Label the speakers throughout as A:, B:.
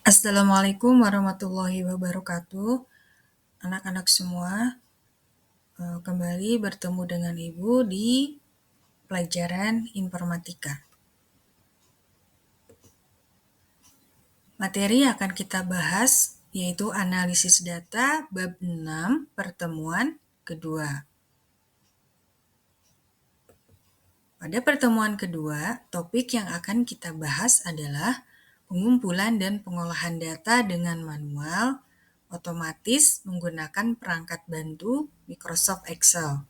A: Assalamualaikum warahmatullahi wabarakatuh. Anak-anak semua, kembali bertemu dengan Ibu di pelajaran informatika. Materi yang akan kita bahas yaitu analisis data bab 6 pertemuan kedua. Pada pertemuan kedua, topik yang akan kita bahas adalah pengumpulan dan pengolahan data dengan manual, otomatis menggunakan perangkat bantu Microsoft Excel.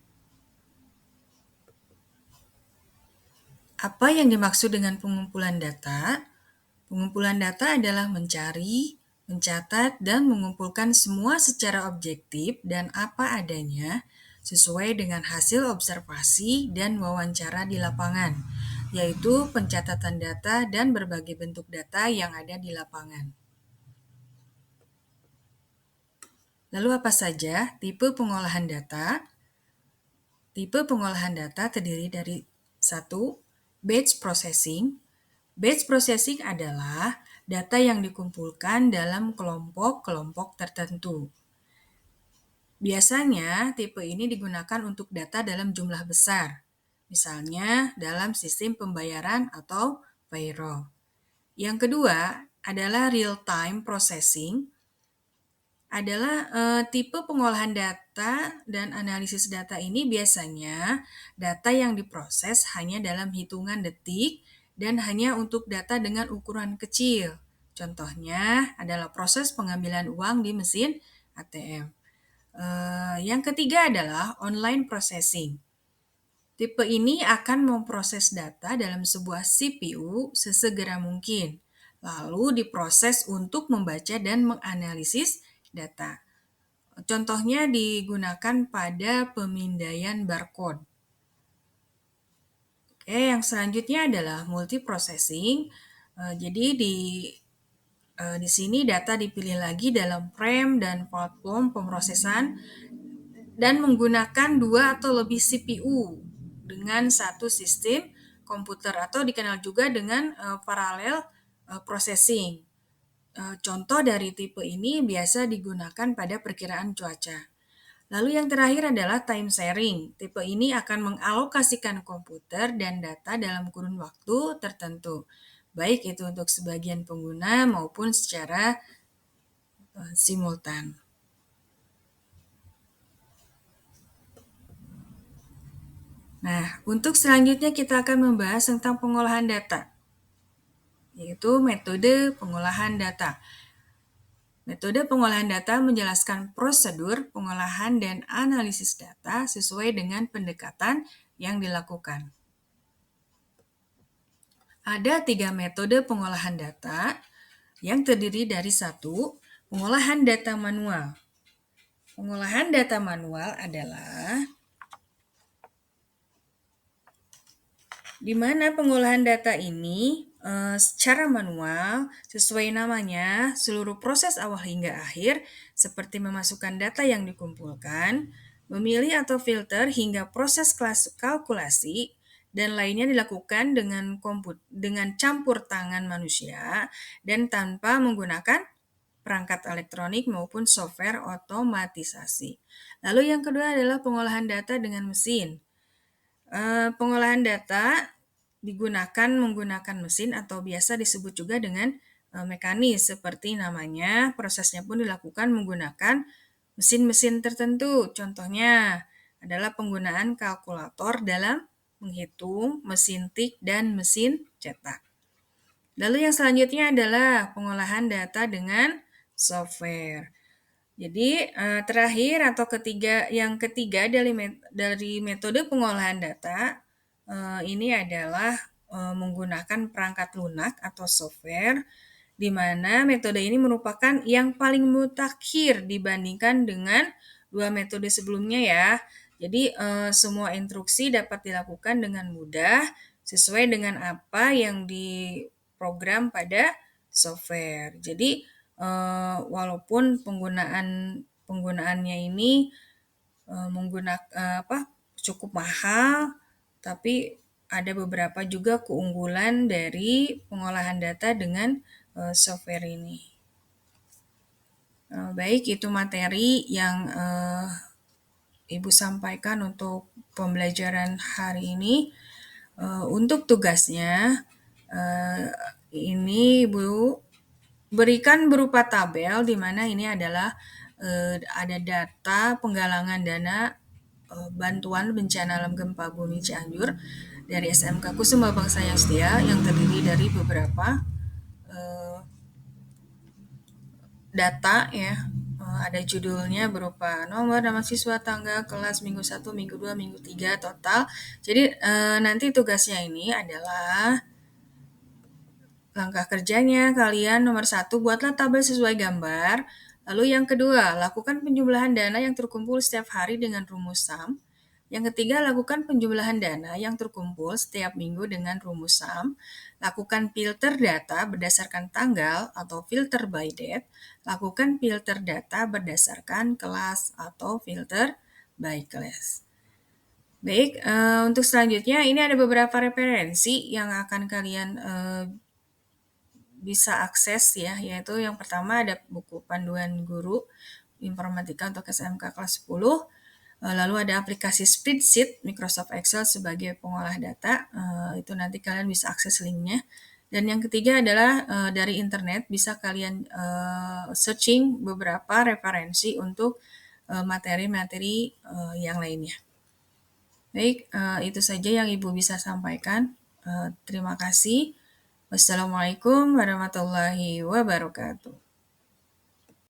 A: Apa yang dimaksud dengan pengumpulan data? Pengumpulan data adalah mencari, mencatat, dan mengumpulkan semua secara objektif dan apa adanya sesuai dengan hasil observasi dan wawancara di lapangan, yaitu pencatatan data dan berbagai bentuk data yang ada di lapangan. Lalu apa saja tipe pengolahan data? Tipe pengolahan data terdiri dari 1. Batch processing. Batch processing adalah data yang dikumpulkan dalam kelompok-kelompok tertentu. Biasanya, tipe ini digunakan untuk data dalam jumlah besar, misalnya dalam sistem pembayaran atau payroll. Yang kedua adalah real-time processing, adalah tipe pengolahan data dan analisis data ini biasanya data yang diproses hanya dalam hitungan detik dan hanya untuk data dengan ukuran kecil. Contohnya adalah proses pengambilan uang di mesin ATM. Yang ketiga adalah online processing. Tipe ini akan memproses data dalam sebuah CPU sesegera mungkin, lalu diproses untuk membaca dan menganalisis data. Contohnya digunakan pada pemindaian barcode. Oke, yang selanjutnya adalah multiprocessing. Jadi di sini data dipilih lagi dalam frame dan platform pemrosesan dan menggunakan 2 atau lebih CPU dengan satu sistem komputer atau dikenal juga dengan parallel processing. Contoh dari tipe ini biasa digunakan pada perkiraan cuaca. Lalu yang terakhir adalah time sharing. Tipe ini akan mengalokasikan komputer dan data dalam kurun waktu tertentu, baik itu untuk sebagian pengguna maupun secara simultan. Nah, untuk selanjutnya kita akan membahas tentang pengolahan data, yaitu metode pengolahan data. Metode pengolahan data menjelaskan prosedur pengolahan dan analisis data sesuai dengan pendekatan yang dilakukan. Ada 3 metode pengolahan data yang terdiri dari 1. Pengolahan data manual. Pengolahan data manual adalah di mana pengolahan data ini secara manual, sesuai namanya, seluruh proses awal hingga akhir, seperti memasukkan data yang dikumpulkan, memilih atau filter hingga proses kalkulasi, dan lainnya dilakukan dengan campur tangan manusia dan tanpa menggunakan perangkat elektronik maupun software otomatisasi. Lalu yang kedua adalah pengolahan data dengan mesin. Pengolahan data digunakan menggunakan mesin atau biasa disebut juga dengan mekanis seperti namanya, prosesnya pun dilakukan menggunakan mesin-mesin tertentu. Contohnya adalah penggunaan kalkulator dalam menghitung, mesin tik, dan mesin cetak. Lalu yang selanjutnya adalah pengolahan data dengan software. Jadi terakhir atau yang ketiga dari metode pengolahan data ini adalah menggunakan perangkat lunak atau software, di mana metode ini merupakan yang paling mutakhir dibandingkan dengan 2 metode sebelumnya ya. Jadi semua instruksi dapat dilakukan dengan mudah sesuai dengan apa yang diprogram pada software. Jadi walaupun penggunaannya ini cukup mahal, tapi ada beberapa juga keunggulan dari pengolahan data dengan software ini. Baik, itu materi yang Ibu sampaikan untuk pembelajaran hari ini. Untuk tugasnya, eh, ini Ibu berikan berupa tabel di mana ini adalah ada data penggalangan dana bantuan bencana alam gempa bumi Cianjur dari SMK Kusuma Bangsa Yastia yang terdiri dari beberapa eh, data ya. Ada judulnya berupa nomor, nama siswa, tanggal, kelas, minggu 1, minggu 2, minggu 3, total. Jadi nanti tugasnya ini adalah langkah kerjanya, kalian nomor 1, buatlah tabel sesuai gambar. Lalu yang kedua, lakukan penjumlahan dana yang terkumpul setiap hari dengan rumus SUM. Yang ketiga, lakukan penjumlahan dana yang terkumpul setiap minggu dengan rumus SUM. Lakukan filter data berdasarkan tanggal atau filter by date. Lakukan filter data berdasarkan kelas atau filter by class. Baik, untuk selanjutnya ini ada beberapa referensi yang akan kalian bisa akses ya, yaitu yang pertama ada buku panduan guru informatika untuk SMK kelas 10, lalu ada aplikasi spreadsheet Microsoft Excel sebagai pengolah data, itu nanti kalian bisa akses linknya. Dan yang ketiga adalah dari internet bisa kalian searching beberapa referensi untuk materi-materi yang lainnya. Baik, itu saja yang Ibu bisa sampaikan. Terima kasih. Wassalamualaikum warahmatullahi wabarakatuh.